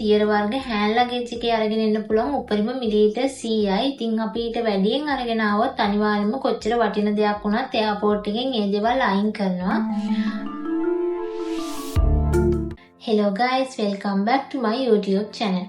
Theory වර්ග hand ලගේජ් එකේ අරගෙන එන්න පුළුවන් උපරිම මිලිලීටර් 100යි. ඉතින් අපි ඊට වැඩියෙන් අරගෙන ආවොත් අනිවාර්යයෙන්ම කොච්චර වටින දෙයක් වුණත් එයාපෝට් එකෙන් ඒ දේවල් අයින් කරනවා. Hello guys, welcome back to my YouTube channel.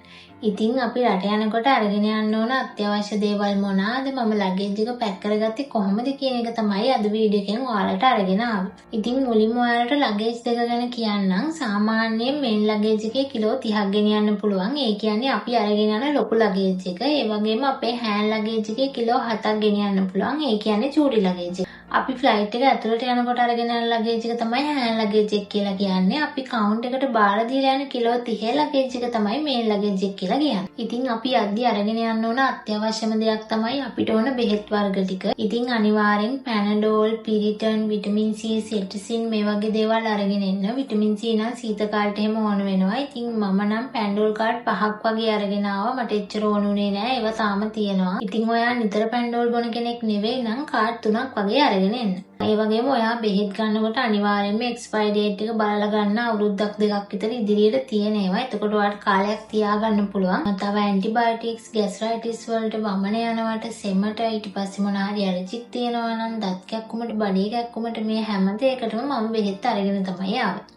ඉතින් අපි රට යනකොට අරගෙන යන්න ඕන අත්‍යවශ්‍ය දේවල් මොනවාද, මම ලගේජ් එක පැක් කරගත්තේ කොහොමද කියන එක තමයි අද වීඩියෝ එකෙන් ඔයාලට අරගෙන ආවේ. ඉතින් මුලින්ම ඔයාලට ලගේජ් දෙක ගැන කියන්නම්. සාමාන්‍යයෙන් මේන් ලගේජ් එකේ කිලෝ 30ක් ගෙනියන්න පුළුවන්. ඒ කියන්නේ අපි අරගෙන යන ලොකු ලගේජ් එක. ඒ වගේම අපේ හෑන්ඩ් ලගේජ් එකේ කිලෝ 7ක් ගෙනියන්න පුළුවන්. ඒ කියන්නේ චූටි ලගේජ් එක. අපි ෆ්ලයිට් එක ඇතුළට යනකොට අරගෙන යන ලගේජ් එක තමයි හෑන්ඩ් ලගේජ් එක කියලා කියන්නේ. අපි කවුන්ට් එකට බාර දීලා යන කිලෝ 30 ලගේජ් එක තමයි මේන් ලගේජ් එක කියලා කියන්නේ. ඉතින් අපි අද්දි අරගෙන යන්න ඕන අත්‍යවශ්‍යම දෙයක් තමයි අපිට ඕන බෙහෙත් වර්ග ටික. ඉතින් අනිවාර්යෙන් පැනඩෝල්, පිරිටන්, විටමින් C, සෙට්‍රිසින් මේ වගේ දේවල් අරගෙන එන්න. විටමින් C නම් සීත කාලට එහෙම ඕන වෙනවා. ඉතින් මම නම් පැනඩෝල් කාඩ් 5ක් වගේ අරගෙන ආවා. මට එච්චර ඕන උනේ නෑ. ඒවා තාම තියෙනවා. ඉතින් ඔයා නිතර පැනඩෝල් බොන කෙනෙක් නෙවෙයි නම් කාඩ් 3ක් වගේ අරගෙන එන්න. ඒ වගේම ඔයා බෙහෙත් ගන්නකොට අනිවාර්යයෙන්ම එක්ස්පයරි ඩේට් එක බලලා ගන්න. අවුරුද්දක් දෙකක් විතර ඉදිරියට තියෙන ඒවා. එතකොට ඔයාලට කාලයක් තියාගන්න පුළුවන්. තව ඇන්ටිබයොටික්ස්, ગેස්ට්‍රයිටිස් වලට වමන යනවට, සෙමට, ඊට පස්සේ මොන හරි ඇලර්ජික් තියෙනවා නම්, දත් කැක්කුමට, බඩේ කැක්කුමට මේ හැම දෙයකටම මම බෙහෙත් අරගෙන තමයි ආවේ.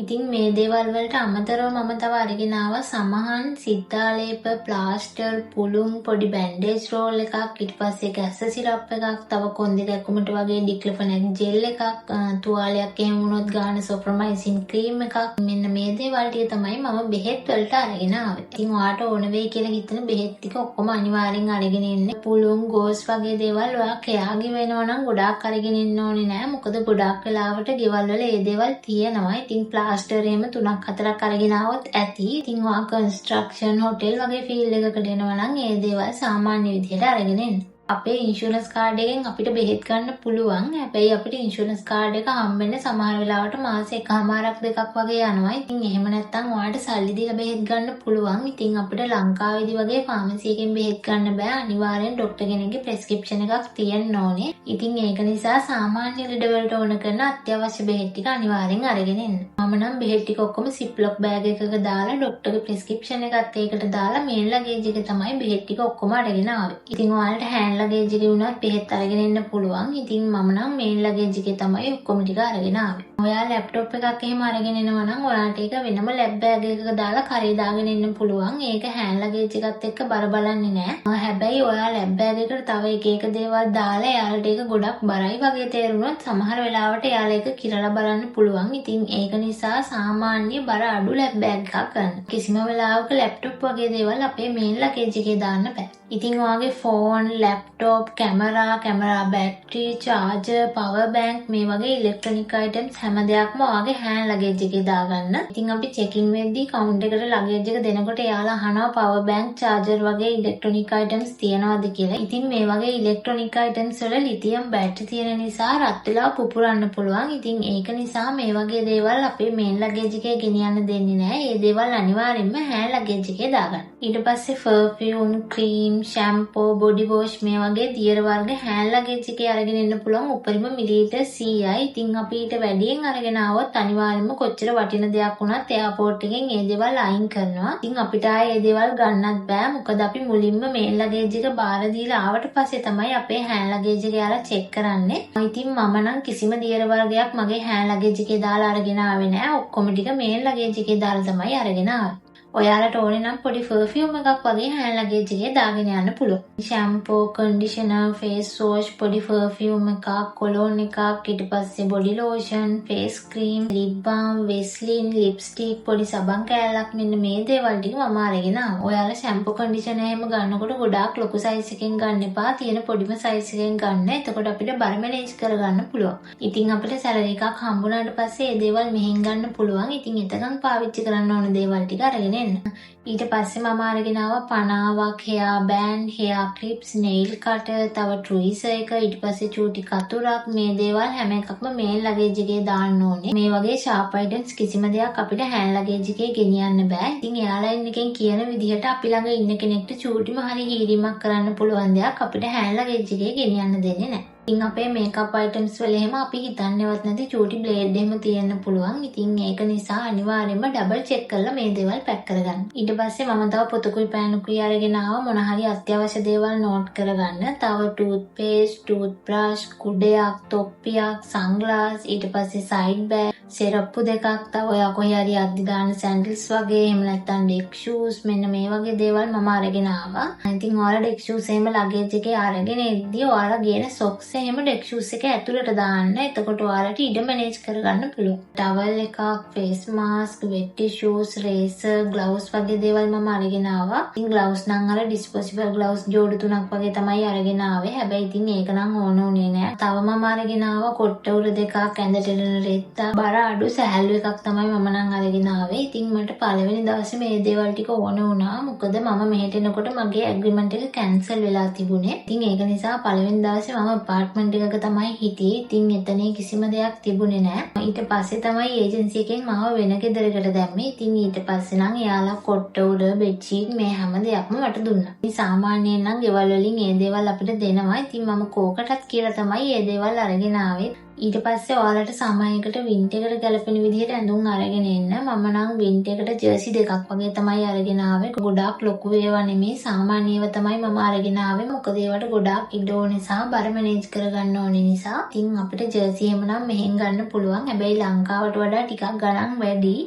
ඉතින් මේ දේවල් වලට අමතරව මම තව අරගෙන ආවා සමහන්, සිද්ධාලේප, ප්ලාස්ටර්, පුළුම්, පොඩි බැන්ඩේජ් රෝල් එකක්, ඊට පස්සේ කැස්ස සිරප් එකක්, තව කොන්දේ කැක්කුමට වගේ ඩික්ලොෆෙනැක් ජෙල් එකක්, තුවාලයක් එහෙම වුණොත් ගන්න සොප්‍රමයිසින් ක්‍රීම් එකක්. මෙන්න මේ දේවල් ටික තමයි මම බෙහෙත් වලට අරගෙන ආවේ. ඉතින් ඔයාට ඕන වෙයි කියලා හිතන බෙහෙත් ටික ඔක්කොම අනිවාර්යෙන් අරගෙන එන්න. පුළුම්, ගෝස් වගේ දේවල් ඔයා කෙයාගේ වෙනවා නම් ගොඩාක් අරගෙන එන්න ඕනේ නෑ. මොකද ගොඩාක් වෙලාවට ගෙවල් වල ඒ දේවල් තියෙනවා. ඉතින් ප්ලාස්ටර් එහෙම 3-4ක් අරගෙන આવොත් ඇති. ඉතින් ඔයා කන්ස්ට්‍රක්ෂන්, හොටෙල් වගේ ෆීල්ඩ් එකකට එනවා නම් ඒ දේවල් සාමාන්‍ය විදිහට අරගෙන එන්න. අපේ ඉන්ෂුරන්ස් කාඩ් එකෙන් අපිට බෙහෙත් ගන්න පුළුවන්. හැබැයි අපිට ඉන්ෂුරන්ස් කාඩ් එක හම්බෙන්නේ සමහර වෙලාවට මාස එකමාරක් දෙකක් වගේ යනවා. ඉතින් එහෙම නැත්නම් ඔයාලට සල්ලි දීලා බෙහෙත් ගන්න පුළුවන්. ඉතින් අපිට ලංකාවේදී වගේ ෆාමසි එකෙන් බෙහෙත් ගන්න බෑ. අනිවාර්යෙන් ડોක්ටර් කෙනෙක්ගේ ප්‍රෙස්ක්‍රිප්ෂන් එකක් තියෙන්න ඕනේ. ඉතින් ඒක නිසා සාමාන්‍ය ලෙඩ වලට ඕන කරන අත්‍යවශ්‍ය බෙහෙත් ටික අනිවාර්යෙන් අරගෙන එන්න. මම නම් බෙහෙත් ටික ඔක්කොම සිප්ලොක් බෑග් එකක දාලා ડોක්ටර්ගේ ප්‍රෙස්ක්‍රිප්ෂන් එකත් ඒකට දාලා මේන් ලගේජ් එකේ තමයි බෙහෙත් ටික ඔක්කොම අරගෙන ආවේ. ඉතින් ඔයාලට ලගේජ් එකේ උනත් බෙහෙත් අරගෙන එන්න පුළුවන්. ඉතින් මම නම් මේන් ලගේජ් එකේ තමයි ඔක්කොම ටික අරගෙන ආවේ. ඔයා ලැප්ටොප් එකක් එහෙම අරගෙන එනවා නම් ඔයාලට ඒක වෙනම ලැබ් බෑග් එකක දාලා කරේ දාගෙන එන්න පුළුවන්. ඒක හෑන්ඩ් ලගේජ් එකත් එක්ක බර බලන්නේ නෑ. හැබැයි ඔයා ලැබ් බෑග් එකට තව එක දේවල් දාලා එයාලට ඒක ගොඩක් බරයි වගේ තේරුණොත් සමහර වෙලාවට එයාලා ඒක කිරලා බලන්න පුළුවන්. ඉතින් ඒක නිසා සාමාන්‍ය බර අඩු ලැබ් බෑග් එකක් ගන්න. කිසිම වෙලාවක ලැප්ටොප් වගේ දේවල් අපේ මේන් ලගේජ් එකේ දාන්න බෑ. ඉතින් ඔයාගේ phone, laptop, camera battery, charger, power bank මේ වගේ ඉලෙක්ට්‍රොනික අයිටම්ස් හැම දෙයක්ම ඔයාගේ හෑන්ඩ් ලගේජ් එකේ දාගන්න. ඉතින් අපි චෙකින් වෙද්දී කවුන්ට් එකට ලගේජ් එක දෙනකොට එයාලා අහනවා පවර් බැංක්, චාර්ජර් වගේ ඉලෙක්ට්‍රොනික අයිටම්ස් තියනවාද කියලා. ඉතින් මේ වගේ ඉලෙක්ට්‍රොනික අයිටම්ස් වල ලිතියම් බැටරි තියෙන නිසා රත් වෙලා පුපුරන්න පුළුවන්. ඉතින් ඒක නිසා මේ වගේ දේවල් අපේ මේන් ලගේජ් එකේ ගෙනියන්න දෙන්නේ නැහැ. මේ දේවල් අනිවාර්යෙන්ම හෑන්ඩ් ලගේජ් එකේ දාගන්න. ඊට පස්සේ පර්ෆියුම්, ක්‍රීම්, ෂැම්පෝ, බොඩි වොෂ් මේ වගේ දියර වර්ග හෑන්ඩ් ලගේජ් එකේ අරගෙන එන්න පුළුවන් උපරිම මිලිලීටර් 100යි. ඉතින් අපි ඊට වැඩියෙන් අරගෙන ආවොත් අනිවාර්යයෙන්ම කොච්චර වටින දෙයක් වුණත් එයාපෝට් එකෙන් ඒ දේවල් අයින් කරනවා. ඉතින් අපිට ආයේ ඒ දේවල් ගන්නත් බෑ. මොකද අපි මුලින්ම මේන් ලගේජ් එක බාර දීලා ආවට පස්සේ තමයි අපේ හෑන්ඩ් ලගේජ් එක යාලා චෙක් කරන්නේ. ඉතින් මම නම් කිසිම දියර වර්ගයක් මගේ හෑන්ඩ් ලගේජ් එකේ දාලා අරගෙන ආවේ නෑ. ඔක්කොම ටික මේන් ලගේජ් එකේ දාලා තමයි අරගෙන ආවේ. ඔයාලට ඕනේ නම් පොඩි පර්ෆියුම් එකක් වගේ හෑන්ඩ් ලගේජ් එකේ දාගෙන යන්න පුළුවන්. ෂැම්පෝ, කන්ඩිෂනර්, ෆේස් වොෂ්, පොඩි පර්ෆියුම් එකක්, කොලෝන් එකක්, ඊට පස්සේ බොඩි ලෝෂන්, ෆේස් ක්‍රීම්, ලිප් බාම්, වෙස්ලින්, ලිප්ස්ටික්, පොඩි සබන් කෑල්ලක් මෙන්න මේ දේවල් ටික මම අරගෙන ආවා. ඔයාලා ෂැම්පෝ, කන්ඩිෂනර් එහෙම ගන්නකොට ගොඩාක් ලොකු සයිස් එකෙන් ගන්න එපා. තියෙන පොඩිම සයිස් එකෙන් ගන්න. එතකොට අපිට බර මැනේජ් කරගන්න පුළුවන්. ඉතින් අපිට සැලරි එකක් හම්බුනාට පස්සේ මේ දේවල් මෙහෙන් ගන්න පුළුවන්. ඉතින් එතකන් පාවිච්චි කරන්න ඕන දේවල් ටික අරගෙන ඊට පස්සේ මම අරගෙන ආවා පනාවක්, hair band, hair clips, nail cutter, තව ට්‍රීසර් එක, ඊට පස්සේ චූටි කතුරක්. මේ දේවල් හැම එකක්ම මේන් ලගේජ් එකේ දාන්න ඕනේ. මේ වගේ ෂාප් අයිටම්ස් කිසිම දෙයක් අපිට හෑන්ඩ් ලගේජ් එකේ ගෙනියන්න බෑ. ඉතින් එයාලයින් එකෙන් කියන විදිහට අපි ළඟ ඉන්න කෙනෙක්ට චූටිම හරි හීරීමක් කරන්න පුළුවන් දෙයක් අපිට හෑන්ඩ් ලගේජ් එකේ ගෙනියන්න දෙන්නේ නැහැ. ඉතින් අපේ මේකප් අයිටම්ස් වල එහෙම අපි හිතන්නේවත් නැති චූටි බ්ලේඩ් එහෙම තියෙන්න පුළුවන්. ඉතින් ඒක නිසා අනිවාර්යයෙන්ම ඩබල් චෙක් කරලා මේ දේවල් පැක් කරගන්න. ඊට පස්සේ මම තව පොතකුයි පෑනකුයි අරගෙන ආවා මොන හරි අත්‍යවශ්‍ය දේවල් නෝට් කරගන්න. තව ටූත් පේස්ට්, ටූත් බ්‍රෂ්, කුඩයක්, තොප්පියක්, සන්ග්ලාස්, ඊට පස්සේ සයිඩ් බෑග්, සෙරප්පු දෙකක්, තව ඔය කොහේ හරි අද්දි දාන සැන්ඩල්ස් වගේ, එහෙම නැත්නම් ඩෙක් ෂූස්, මෙන්න මේ වගේ දේවල් මම අරගෙන ආවා. ඉතින් ඔයාලා ඩෙක් ෂූස් එහෙම ලගේජ් එකේ අරගෙන එද්දී ඔයාලා ගේන සොක්ස් එහෙම ඩෙක් ෂූස් එකේ ඇතුළට දාන්න. එතකොට ඔයාලට ඉඩ මැනේජ් කරගන්න පුළුවන්. ටවල් එකක්, face mask, wet tissues, razor, gloves වගේ දේවල් මම අරගෙන ආවා. ඉතින් ග්ලව්ස් නම් අර ඩිස්පෝසිබල් ග්ලව්ස් ජෝඩු 3ක් වගේ තමයි අරගෙන ආවේ. හැබැයි ඉතින් ඒක නම් ඕන උනේ නෑ. තව මම අරගෙන ආවා කොට්ට උර දෙකක්, ඇඳට එන රෙද්දා, බර අඩු සැහැල්ලු එකක් තමයි මම නම් අරගෙන ආවේ. ඉතින් මට පළවෙනි දවසේ මේ දේවල් ටික ඕන වුණා. මොකද මම මෙහෙට එනකොට මගේ ඇග්‍රීමන්ට් එක කැන්සල් වෙලා තිබුණේ. ඉතින් ඒක නිසා පළවෙනි දවසේ මම අපාර්ට්මන්ට් එකක තමයි හිටියේ. ඉතින් එතන කිසිම දෙයක් තිබුණේ නෑ. ඊට පස්සේ තමයි ඒජන්සි එකෙන් මාව වෙන ගෙදරකට දැම්මේ. ඉතින් ඊට පස්සේ නම් එයාලා කොට්ට උඩ, බෙඩ්ෂීට් මේ හැම දෙයක්ම මට දුන්නා. ඉතින් සාමාන්‍යයෙන් නම් ගෙවල් වලින් මේ දේවල් අපිට දෙනවා. ඉතින් මම කෝකටත් කියලා තමයි මේ දේවල් අරගෙන ආවේ. ඊට පස්සේ ඔයාලට සමයකට වින්ට් එකට ගැලපෙන විදිහට ඇඳුම් අරගෙන එන්න. මම නම් වින්ට් එකට ජර්සි දෙකක් වගේ තමයි අරගෙන ආවේ. ගොඩාක් ලොකු ඒවා නෙමෙයි, සාමාන්‍ය ඒවා තමයි මම අරගෙන ආවේ. මොකද ඒවට ගොඩාක් ඉඩ ඕන නිසා, බර මැනේජ් කරගන්න ඕන නිසා. ඉතින් අපිට ජර්සි එහෙම නම් මෙහෙන් ගන්න පුළුවන්. හැබැයි ලංකාවට වඩා ටිකක් ගණන් වැඩි.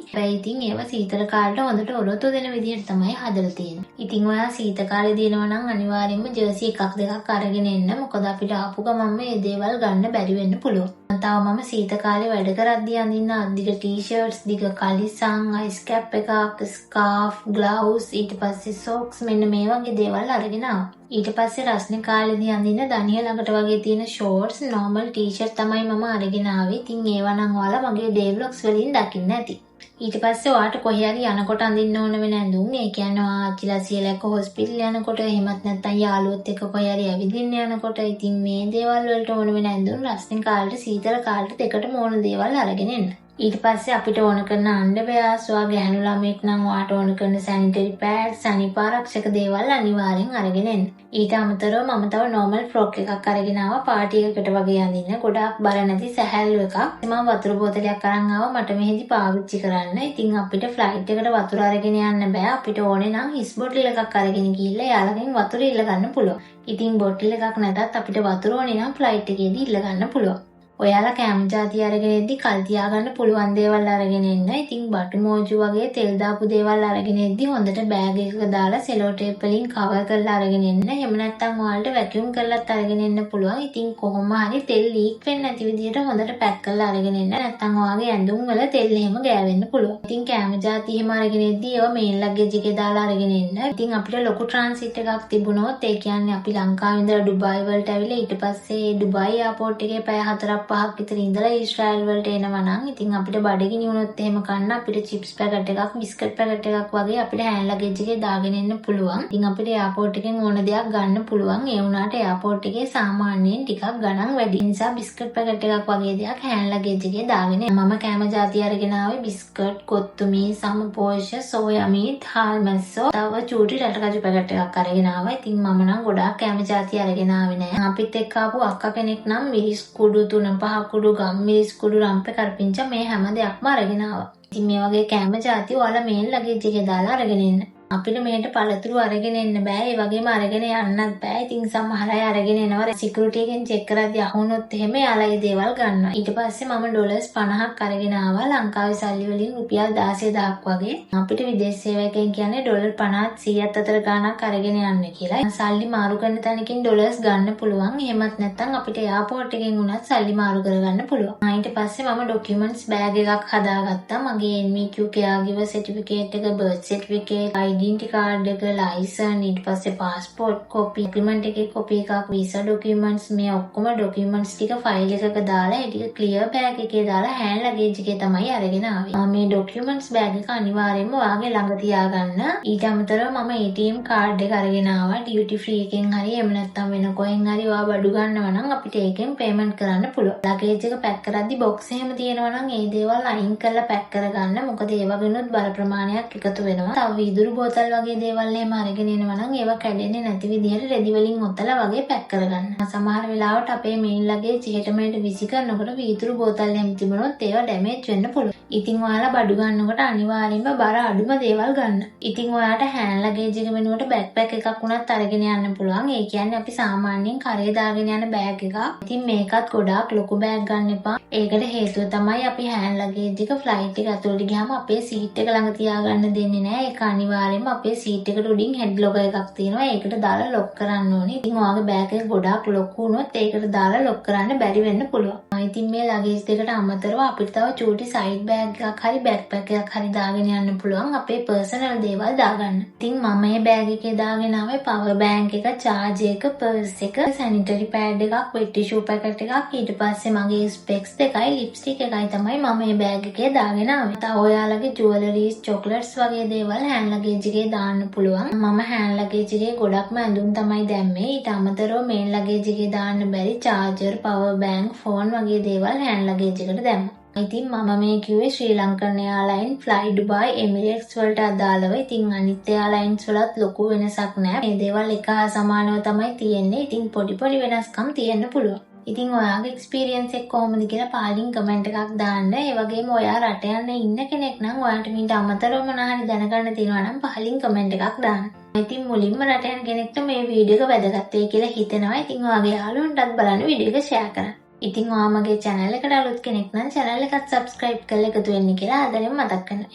හැබැයි ඉතින් ඒවා සීතල කාලේට හොඳට ඔරොත්තු දෙන විදිහට තමයි හදලා තියෙන්නේ. ඉතින් ඔයා සීත කාලේ දිනනවා නම් අනිවාර්යයෙන්ම ජර්සි එකක් දෙකක් අරගෙන එන්න. මොකද අපිට ආපු ගමන් මේ දේවල් ගන්න බැරි වෙන්න පුළුවන්. තව මම සීත කාලේ වැඩ කරද්දී අඳින්න අද්දික ටී-ෂර්ට්ස්, දිග කලිසම්, අයිස් කැප් එකක්, ස්කාර්ෆ්, ග්ලව්ස්, ඊට පස්සේ සොක්ස්, මෙන්න මේ වගේ දේවල් අරගෙන ආවා. ඊට පස්සේ රස්නේ කාලේදී අඳින්න දණිය ළඟට වගේ තියෙන ෂෝර්ට්ස්, නෝමල් ටී-ෂර්ට් තමයි මම අරගෙන ආවේ. ඉතින් ඒවා නම් ඔයාලා මගේ ඩේ ව්ලොග්ස් වලින් දකින්න ඇති. ඊට පස්සේ ඔයාට කොහේ හරි යනකොට අඳින්න ඕන වෙන ඇඳුම්, ඒ කියන්නේ ආච්චිලා සීලා එක්ක හොස්පිටල් යනකොට, එහෙමත් නැත්නම් යාළුවොත් එක්ක කොහේ හරි ඇවිදින්න යනකොට, ඉතින් මේ දේවල් වලට ඕන වෙන ඇඳුම් රස්නේ කාලේට, සීතල කාලේට දෙකටම ඕන දේවල් අරගෙන එන්න. ඊට පස්සේ අපිට ඕන කරන අන්ඩර්වෙයර්ස්, ඔයා ගැහණු ළමෙක් නම් ඔයාට ඕන කරන සැනිටරි පැඩ්ස්, අනිපාරක්ෂක දේවල් අනිවාර්යෙන් අරගෙන එන්න. ඊට අමතරව මම තව නෝමල් ෆ්‍රොක් එකක් අරගෙන ආවා, පාටි එකකට වගේ අඳින්න. ගොඩාක් බර නැති සැහැල්ලු එකක්. මම වතුර බෝතලයක් අරන් ආවා මට මෙහෙදි පාවිච්චි කරන්න. ඉතින් අපිට ෆ්ලයිට් එකට වතුර අරගෙන යන්න බෑ. අපිට ඕනේ නම් හිස් බොටල් එකක් අරගෙන ගිහිල්ලා යාළගෙන් වතුර ඉල්ල ගන්න පුළුවන්. ඉතින් බොටල් එකක් නැතත් අපිට වතුර ඕනේ නම් ෆ්ලයිට් එකේදී ඉල්ල ගන්න පුළුවන්. ඔයාලා කෑම ජාති අරගෙන එද්දි කල් තියාගන්න පුළුවන් දේවල් අරගෙන එන්න. ඉතින් බටු මෝජු වගේ තෙල් දාපු දේවල් අරගෙන එද්දි හොඳට බෑග් එකක දාලා සෙලෝ ටේප් වලින් කවර් කරලා අරගෙන එන්න. එහෙම නැත්නම් ඔයාලට වැකියුම් කරලාත් අරගෙන එන්න පුළුවන්. ඉතින් කොහොම හරි තෙල් ලීක් වෙන්නේ නැති විදිහට හොඳට පැක් කරලා අරගෙන එන්න. නැත්නම් ඔයාගේ ඇඳුම් වල තෙල් එහෙම ගෑවෙන්න පුළුවන්. ඉතින් කෑම ජාති එහෙම අරගෙන එද්දි ඒවා මේන් ලගේජ් එකේ දාලා අරගෙන එන්න. ඉතින් අපිට ලොකු ට්‍රාන්සිට් එකක් තිබුණොත්, ඒ කියන්නේ අපි ලංකාවේ ඉඳලා ඩුබායි වලට ඇවිල්ලා ඊට පස්සේ ඩුබායි එයාපෝට් එකේ පැය 4-5ක් විතර ඉඳලා ඊශ්‍රායල් වලට එනවා නම්, ඉතින් අපිට බඩගිනි වුණොත් එහෙම කන්න අපිට චිප්ස් පැකට් එකක්, බිස්කට් පැකට් එකක් වගේ අපිට හෑන්ඩ් ලගේජ් එකේ දාගෙන එන්න පුළුවන්. ඉතින් අපිට එයාපෝට් එකෙන් ඕන දෙයක් ගන්න පුළුවන්. ඒ වුණාට එයාපෝට් එකේ සාමාන්‍යයෙන් ටිකක් ගණන් වැඩි නිසා බිස්කට් පැකට් එකක් වගේ දෙයක් හෑන්ඩ් ලගේජ් එකේ දාගෙන මම කෑම ජාති අරගෙන ආවේ බිස්කට්, කොත්තුමි, සමපෝෂ, සෝයා මීට්, හාල් මැස්සෝ, තව චූටි රටකජු පැකට් එකක් අරගෙන ආවා. ඉතින් මම නම් ගොඩාක් කෑම ජාති අරගෙන ආවේ නෑ. අපිත් එක්ක ආපු අක්කා කෙනෙක් නම් මිරිස් කුඩු 3-5 කුඩු, ගම්මිරිස් කුඩු, රම්පේ කරපිංචා මේ හැම දෙයක්ම අරගෙන ආවා. ඉතින් මේ වගේ කෑම ජාති ඔයාලා මේන් ලගේජ් එකේ දාලා අරගෙන එන්න. අපිට මෙහෙට පළතුරු අරගෙන එන්න බෑ. ඒ වගේම අරගෙන යන්නත් බෑ. ඉතින් සමහර අය අරගෙන එනවා. සිකියුරිටි එකෙන් චෙක් කරද්දී අහුනොත් එහෙම යාලා ඒ දේවල් ගන්නවා. ඊට පස්සේ මම ඩොලර්ස් 50ක් අරගෙන ආවා. ලංකාවේ සල්ලි වලින් රුපියල් 16000ක් වගේ. අපිට විදේශ සේවකයන් කියන්නේ ඩොලර් 50 100ත් අතර ගාණක් අරගෙන යන්න කියලා. සල්ලි මාරු කරන තැනකින් ඩොලර්ස් ගන්න පුළුවන්. එහෙමත් නැත්නම් අපිට එයාපෝට් එකෙන් උනත් සල්ලි මාරු කරගන්න පුළුවන්. ඊට පස්සේ මම ඩොකියුමන්ට්ස් බෑග් එකක් හදාගත්තා. මගේ NVQ caregiver certificate එක, birth certificate, identity card එක, license, ඊට පස්සේ passport copy, agreement එකේ copy එකක්, visa documents, මේ ඔක්කොම documents ටික file එකක දාලා ඒ ටික clear bag එකේ දාලා hand luggage එකේ තමයි අරගෙන ආවේ. මේ documents bag එක අනිවාර්යයෙන්ම ඔයාගේ ළඟ තියාගන්න. ඊට අමතරව මම ATM card එක අරගෙන ආවා. duty free එකෙන් හරි එහෙම නැත්නම් වෙන කොහෙන් හරි ඔයා බඩු ගන්නවා නම් අපිට ඒකෙන් payment කරන්න පුළුවන්. luggage එක pack කරද්දී box එහෙම තියෙනවා නම් ඒ දේවල් අයින් කරලා pack කරගන්න. මොකද ඒ වගේනොත් බර ප්‍රමාණයක් එකතු වෙනවා. තව වීදුරු බෝතල් වගේ දේවල් එහෙම අරගෙන එනවා නම් ඒවා කැඩෙන්නේ නැති විදිහට රෙදි වලින් ඔතලා වගේ පැක් කරගන්න. සමහර වෙලාවට අපේ මේන් ලගේජ් එහෙට මෙහෙට විසි කරනකොට වීදුරු බෝතල් එහෙම තිබුණොත් ඒවා ඩැමේජ් වෙන්න පුළුවන්. ඉතින් ඔයාලා බඩු ගන්නකොට අනිවාර්යෙන්ම බර අඩුම දේවල් ගන්න. ඉතින් ඔයාලට හෑන්ඩ් ලගේජ් එක වෙනුවට බෑක්පැක් එකක් වුණත් අරගෙන යන්න පුළුවන්. ඒ කියන්නේ අපි සාමාන්‍යයෙන් කරේ දාගෙන යන බෑග් එකක්. ඉතින් මේකත් ගොඩාක් ලොකු බෑග් ගන්න එපා. ඒකට හේතුව තමයි අපි හෑන්ඩ් ලගේජ් එක ෆ්ලයිට් එක ඇතුළට ගියාම අපේ සීට් එක ළඟ තියාගන්න දෙන්නේ නැහැ. ඒක අනිවාර්යයෙන්ම අපේ සීට් එකට උඩින් හෙඩ් ලොගර් එකක් තියෙනවා. ඒකට දාලා ලොක් කරන්න ඕනේ. ඉතින් ඔයාගේ බෑග් එක ගොඩාක් ලොකු වුණොත් ඒකට දාලා ලොක් කරන්න බැරි වෙන්න පුළුවන්. ඉතින් මේ ලගේජ් දෙකට අමතරව අපිට තව චූටි සයිඩ් බෑග් එකක් හරි බෑක්පැක් එකක් හරි දාගෙන යන්න පුළුවන් අපේ පර්සනල් දේවල් දාගන්න. ඉතින් මම මේ බෑග් එකේ දාගෙන ආවේ පවර් බෑන්ක් එක, චාර්ජ් එක, පර්ස් එක, සැනිටරි පෑඩ් එකක්, වෙට් ටිෂු පැකට් එකක්, ඊට පස්සේ මගේ ස්පෙක්ස් දෙකයි, ලිප්ස්ටික් එකයි තමයි මම මේ බෑග් එකේ දාගෙන ආවේ. තව ඔයාලගේ ජුවලරීස්, චොක්ලට්ස් වගේ දේවල් හෑන්ඩ් ලගේජ් එකේ දාන්න පුළුවන්. මම හෑන්ඩ් ලගේජ් එකේ ගොඩක්ම ඇඳුම් තමයි දැම්මේ. ඊට අමතරව මේන් ලගේජ් එකේ දාන්න බැරි චාර්ජර්, පවර් බෑන්ක්, ෆෝන් වගේ දේවල් හෑන්ඩ් ලගේජ් එකට දැම්මා. ඉතින් මම මේ කිව්වේ Sri Lankan Airlines, Flydubai, Emirates වලට අදාළව. ඉතින් අනිත් එයාලයින්ස් වලත් ලොකු වෙනසක් නැහැ. මේ දේවල් එක හා සමානව තමයි තියෙන්නේ. ඉතින් පොඩි වෙනස්කම් තියෙන්න පුළුවන්. ඉතින් ඔයාගේ එක්ස්පීරියන්ස් එක කොහොමද කියලා පාලින් කමෙන්ට් එකක් දාන්න. ඒ වගේම ඔයා රට යන්න ඉන්න කෙනෙක් නම් ඔයාට මීට අමතරව මොනවා හරි දැනගන්න තියෙනවා නම් පාලින් කමෙන්ට් එකක් දාන්න. ඉතින් මුලින්ම රට යන කෙනෙක්ට මේ වීඩියෝ එක වැදගත් වෙයි කියලා හිතෙනවා. ඉතින් ඔයාගේ යාළුවන්ටත් බලන්න වීඩියෝ එක ෂෙයා කරන්න. ඉතින් ඔයා මගේ channel එකට අලුත් කෙනෙක් නම් channel එකත් subscribe කරලා එකතු වෙන්න කියලා ආදරෙන් මතක් කරනවා.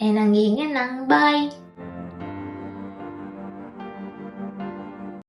එහෙනම් ගිහින් එන්නම්. bye.